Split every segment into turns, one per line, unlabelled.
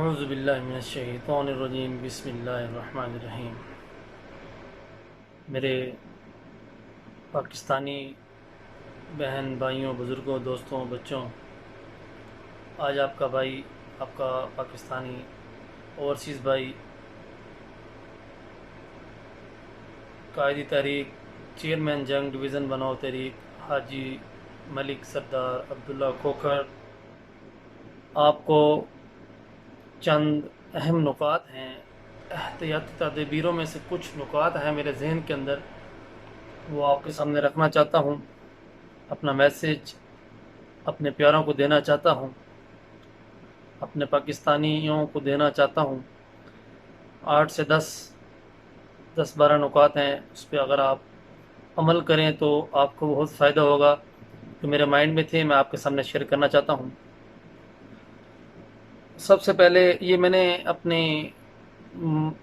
اعوذ باللہ من الشیطان الرجیم بسم اللہ الرحمن الرحیم۔ میرے پاکستانی بہن بھائیوں، بزرگوں، دوستوں، بچوں، آج آپ کا بھائی، آپ کا پاکستانی اوورسیز بھائی، قائد تحریک، چیئرمین جنگ ڈویژن بناؤ تحریک حاجی ملک سردار عبداللہ کھوکھر، آپ کو چند اہم نکات ہیں، احتیاطی تدابیروں میں سے کچھ نکات ہیں میرے ذہن کے اندر، وہ آپ کے سامنے رکھنا چاہتا ہوں، اپنا میسیج اپنے پیاروں کو دینا چاہتا ہوں، اپنے پاکستانیوں کو دینا چاہتا ہوں۔ 8 سے 10 12 نکات ہیں، اس پہ اگر آپ عمل کریں تو آپ کو بہت فائدہ ہوگا، جو میرے مائنڈ میں تھے میں آپ کے سامنے شیئر کرنا چاہتا ہوں۔ سب سے پہلے یہ میں نے اپنے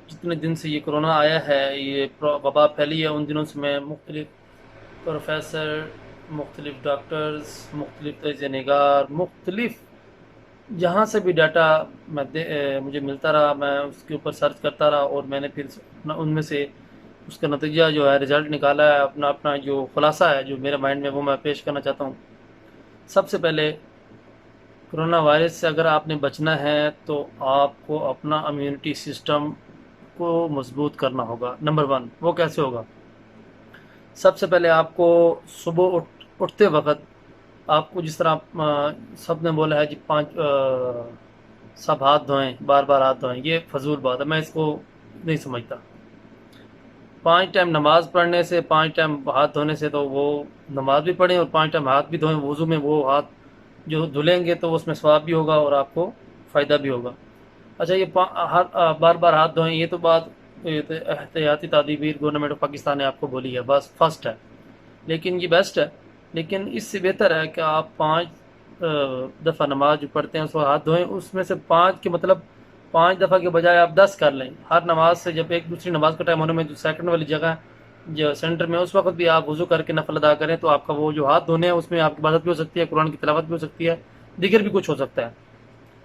جتنے دن سے یہ کرونا آیا ہے، یہ وبا پھیلی ہے، ان دنوں سے میں مختلف پروفیسر، مختلف ڈاکٹرز، مختلف تجزیہ نگار، مختلف جہاں سے بھی ڈاٹا مجھے ملتا رہا، میں اس کے اوپر سرچ کرتا رہا، اور میں نے پھر ان میں سے اس کا نتیجہ جو ہے رزلٹ نکالا ہے، اپنا جو خلاصہ ہے جو میرے مائنڈ میں، وہ میں پیش کرنا چاہتا ہوں۔ سب سے پہلے کرونا وائرس سے اگر آپ نے بچنا ہے تو آپ کو اپنا امیونٹی سسٹم کو مضبوط کرنا ہوگا۔ نمبر 1 وہ کیسے ہوگا؟ سب سے پہلے آپ کو صبح اٹھتے وقت آپ کو، جس طرح سب نے بولا ہے جی 5 سب ہاتھ دھوئیں، بار بار ہاتھ دھوئیں، یہ فضول بات ہے، میں اس کو نہیں سمجھتا۔ 5 ٹائم نماز پڑھنے سے، 5 ٹائم ہاتھ دھونے سے، تو وہ نماز بھی پڑھیں اور 5 ٹائم ہاتھ بھی دھوئیں وضو میں، وہ ہاتھ جو دھلیں گے تو اس میں ثواب بھی ہوگا اور آپ کو فائدہ بھی ہوگا۔ اچھا، یہ بار بار ہاتھ دھوئیں، یہ تو بات احتیاطی تدابیر گورنمنٹ آف پاکستان نے آپ کو بولی ہے، بس فرسٹ ہے، لیکن یہ بیسٹ ہے، لیکن اس سے بہتر ہے کہ آپ 5 دفعہ نماز جو پڑھتے ہیں اس کو ہاتھ دھوئیں، اس میں سے 5 کے مطلب 5 دفعہ کے بجائے آپ 10 کر لیں۔ ہر نماز سے جب ایک دوسری نماز کا ٹائم ہونے میں جو سیکنڈ والی جگہ جو سینٹر میں، اس وقت بھی آپ وضو کر کے نفل ادا کریں تو آپ کا وہ جو ہاتھ دھونے ہیں اس میں آپ کی عبادت بھی ہو سکتی ہے، قرآن کی تلاوت بھی ہو سکتی ہے، دیگر بھی کچھ ہو سکتا ہے۔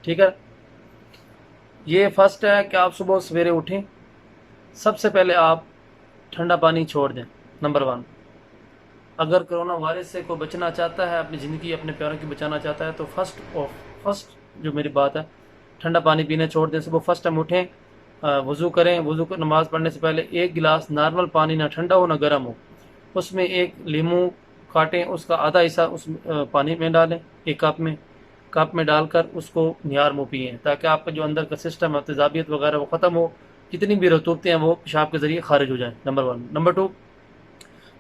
ٹھیک ہے، یہ فرسٹ ہے کہ آپ صبح سویرے اٹھیں، سب سے پہلے آپ ٹھنڈا پانی چھوڑ دیں۔ نمبر 1، اگر کرونا وائرس سے کوئی بچنا چاہتا ہے، اپنی زندگی اپنے پیاروں کی بچانا چاہتا ہے، تو فرسٹ جو میری بات ہے، ٹھنڈا پانی پینے چھوڑ دیں۔ صبح فرسٹ ٹائم اٹھیں، وضو کریں، وضو کو نماز پڑھنے سے پہلے 1 گلاس نارمل پانی، نہ ٹھنڈا ہو نہ گرم ہو، اس میں 1 لیموں کاٹیں، اس کا آدھا حصہ اس پانی میں ڈالیں، 1 کپ میں ڈال کر اس کو نہار منہ پئیں، تاکہ آپ کا جو اندر کا سسٹم ہے، تیزابیت وغیرہ وہ ختم ہو، جتنی بھی رطوبتیں ہیں وہ پیشاب کے ذریعے خارج ہو جائیں۔ نمبر 1۔ نمبر 2،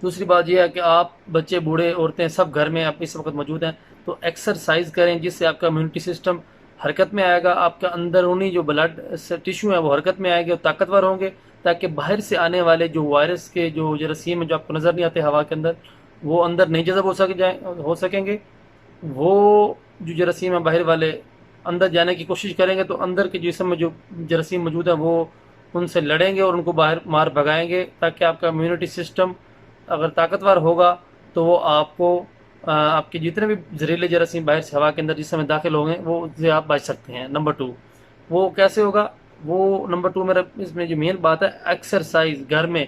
دوسری بات یہ ہے کہ آپ بچے، بوڑھے، عورتیں سب گھر میں اس وقت موجود ہیں، تو ایکسرسائز کریں، جس سے آپ کا امیونٹی سسٹم حرکت میں آئے گا، آپ کا اندرونی جو بلڈ ٹیشو ہے وہ حرکت میں آئے گے اور طاقتور ہوں گے، تاکہ باہر سے آنے والے جو وائرس کے جو جراثیم ہیں جو آپ کو نظر نہیں آتے ہوا کے اندر، وہ اندر نہیں جذب ہو سکیں گے۔ وہ جو جراثیم ہیں باہر والے اندر جانے کی کوشش کریں گے تو اندر کے جسم میں جو جراثیم موجود ہیں وہ ان سے لڑیں گے اور ان کو باہر مار بھگائیں گے، تاکہ آپ کا امیونٹی سسٹم اگر طاقتور ہوگا تو وہ آپ کو آپ کے جتنے بھی زہریلے جراثیم باہر سے ہوا کے اندر جسم میں داخل ہوں گے وہ سے آپ بچ سکتے ہیں۔ نمبر 2، وہ کیسے ہوگا؟ وہ نمبر 2 میرا اس میں جو مین بات ہے، ایکسرسائز گھر میں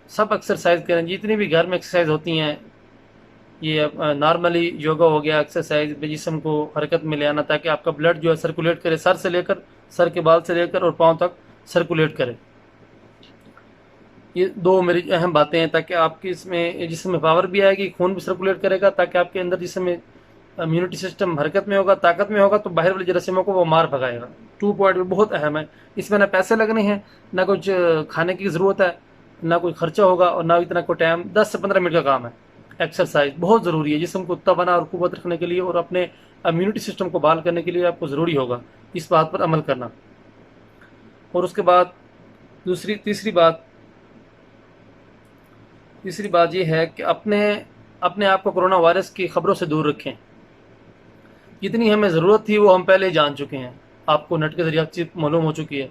سب ایکسرسائز کریں، جتنی بھی گھر میں ایکسرسائز ہوتی ہیں، یہ نارملی یوگا ہو گیا، ایکسرسائز جسم کو حرکت میں لے آنا، تاکہ آپ کا بلڈ جو ہے سرکولیٹ کرے، سر سے لے کر، سر کے بال سے لے کر اور پاؤں تک سرکولیٹ کرے۔ یہ 2 میری اہم باتیں ہیں، تاکہ آپ کی اس میں جسم میں پاور بھی آئے گی، خون بھی سرکولیٹ کرے گا، تاکہ آپ کے اندر جسم میں امیونٹی سسٹم حرکت میں ہوگا، طاقت میں ہوگا، تو باہر والے جراثیموں کو وہ مار بھگائے گا۔ 2 پوائنٹ بہت اہم ہے، اس میں نہ پیسے لگنے ہیں، نہ کچھ کھانے کی ضرورت ہے، نہ کوئی خرچہ ہوگا، اور نہ اتنا کوئی ٹائم، 10 سے 15 منٹ کا کام ہے۔ ایکسرسائز بہت ضروری ہے جسم کو توانا اور قوت رکھنے کے لیے، اور اپنے امیونٹی سسٹم کو بحال کرنے کے لیے آپ کو ضروری ہوگا اس بات پر عمل کرنا۔ اور اس کے بعد تیسری بات یہ ہے کہ اپنے آپ کو کرونا وائرس کی خبروں سے دور رکھیں، جتنی ہمیں ضرورت تھی وہ ہم پہلے جان چکے ہیں، آپ کو نیٹ کے ذریعے چیز معلوم ہو چکی ہے۔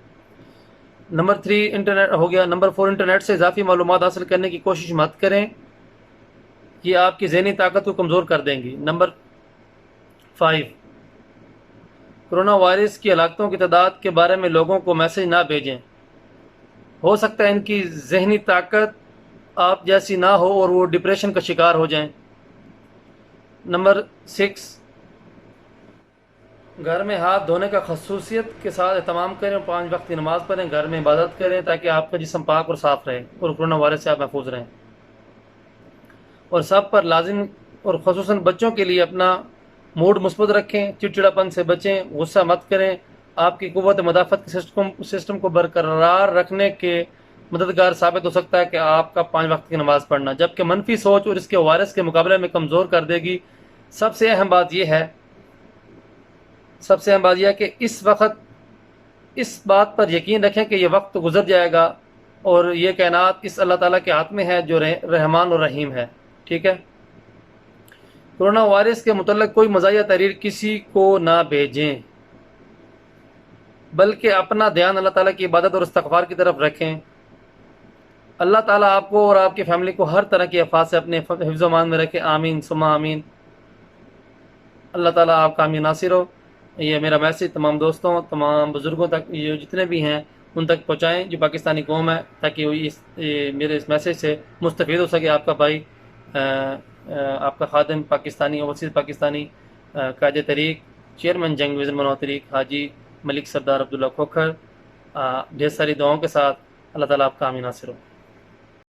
نمبر 3 انٹرنیٹ ہو گیا۔ نمبر 4 انٹرنیٹ سے اضافی معلومات حاصل کرنے کی کوشش مت کریں، یہ آپ کی ذہنی طاقت کو کمزور کر دیں گی۔ نمبر 5، کورونا وائرس کی ہلاکتوں کی تعداد کے بارے میں لوگوں کو میسج نہ بھیجیں، ہو سکتا ہے ان کی ذہنی طاقت آپ جیسی نہ ہو اور وہ ڈپریشن کا شکار ہو جائیں۔ نمبر 6، گھر میں ہاتھ دھونے کا خصوصیت کے ساتھ اہتمام کریں اور 5 وقت کی نماز پڑھیں، گھر میں عبادت کریں تاکہ آپ کا جسم پاک اور صاف رہے اور کورونا وائرس سے آپ محفوظ رہیں۔ اور سب پر لازم اور خصوصاً بچوں کے لیے اپنا موڈ مثبت رکھیں، چڑچڑاپن سے بچیں، غصہ مت کریں۔ آپ کی قوت مدافعت کے سسٹم کو برقرار رکھنے کے مددگار ثابت ہو سکتا ہے کہ آپ کا 5 وقت کی نماز پڑھنا، جبکہ منفی سوچ اور اس کے وائرس کے مقابلے میں کمزور کر دے گی۔ سب سے اہم بات یہ ہے کہ اس بات پر یقین رکھیں کہ یہ وقت گزر جائے گا اور یہ کائنات اس اللہ تعالیٰ کے ہاتھ میں ہے جو رحمان اور رحیم ہے۔ ٹھیک ہے؟ کورونا وائرس کے متعلق کوئی مزاحیہ تحریر کسی کو نہ بھیجیں، بلکہ اپنا دھیان اللہ تعالیٰ کی عبادت اور استغفار کی طرف رکھیں۔ اللہ تعالیٰ آپ کو اور آپ کی فیملی کو ہر طرح کی آفات سے اپنے حفظ و امان میں رکھے، آمین ثم آمین۔ اللہ تعالیٰ آپ کا حامی ناصر ہو۔ یہ میرا میسیج تمام دوستوں، تمام بزرگوں تک، یہ جتنے بھی ہیں ان تک پہنچائیں جو پاکستانی قوم ہے، تاکہ وہ میرے اس میسیج سے مستفید ہو سکے۔ آپ کا بھائی، آپ کا خادم، پاکستانی اوورسیز پاکستانی قائد طریق، چیئرمین جنگ ڈویژن منوع طریق، حاجی ملک سردار عبداللہ کھوکھر، ڈھیر ساری دعاؤں کے ساتھ۔ اللہ تعالیٰ آپ کا حامی ناصر ہو۔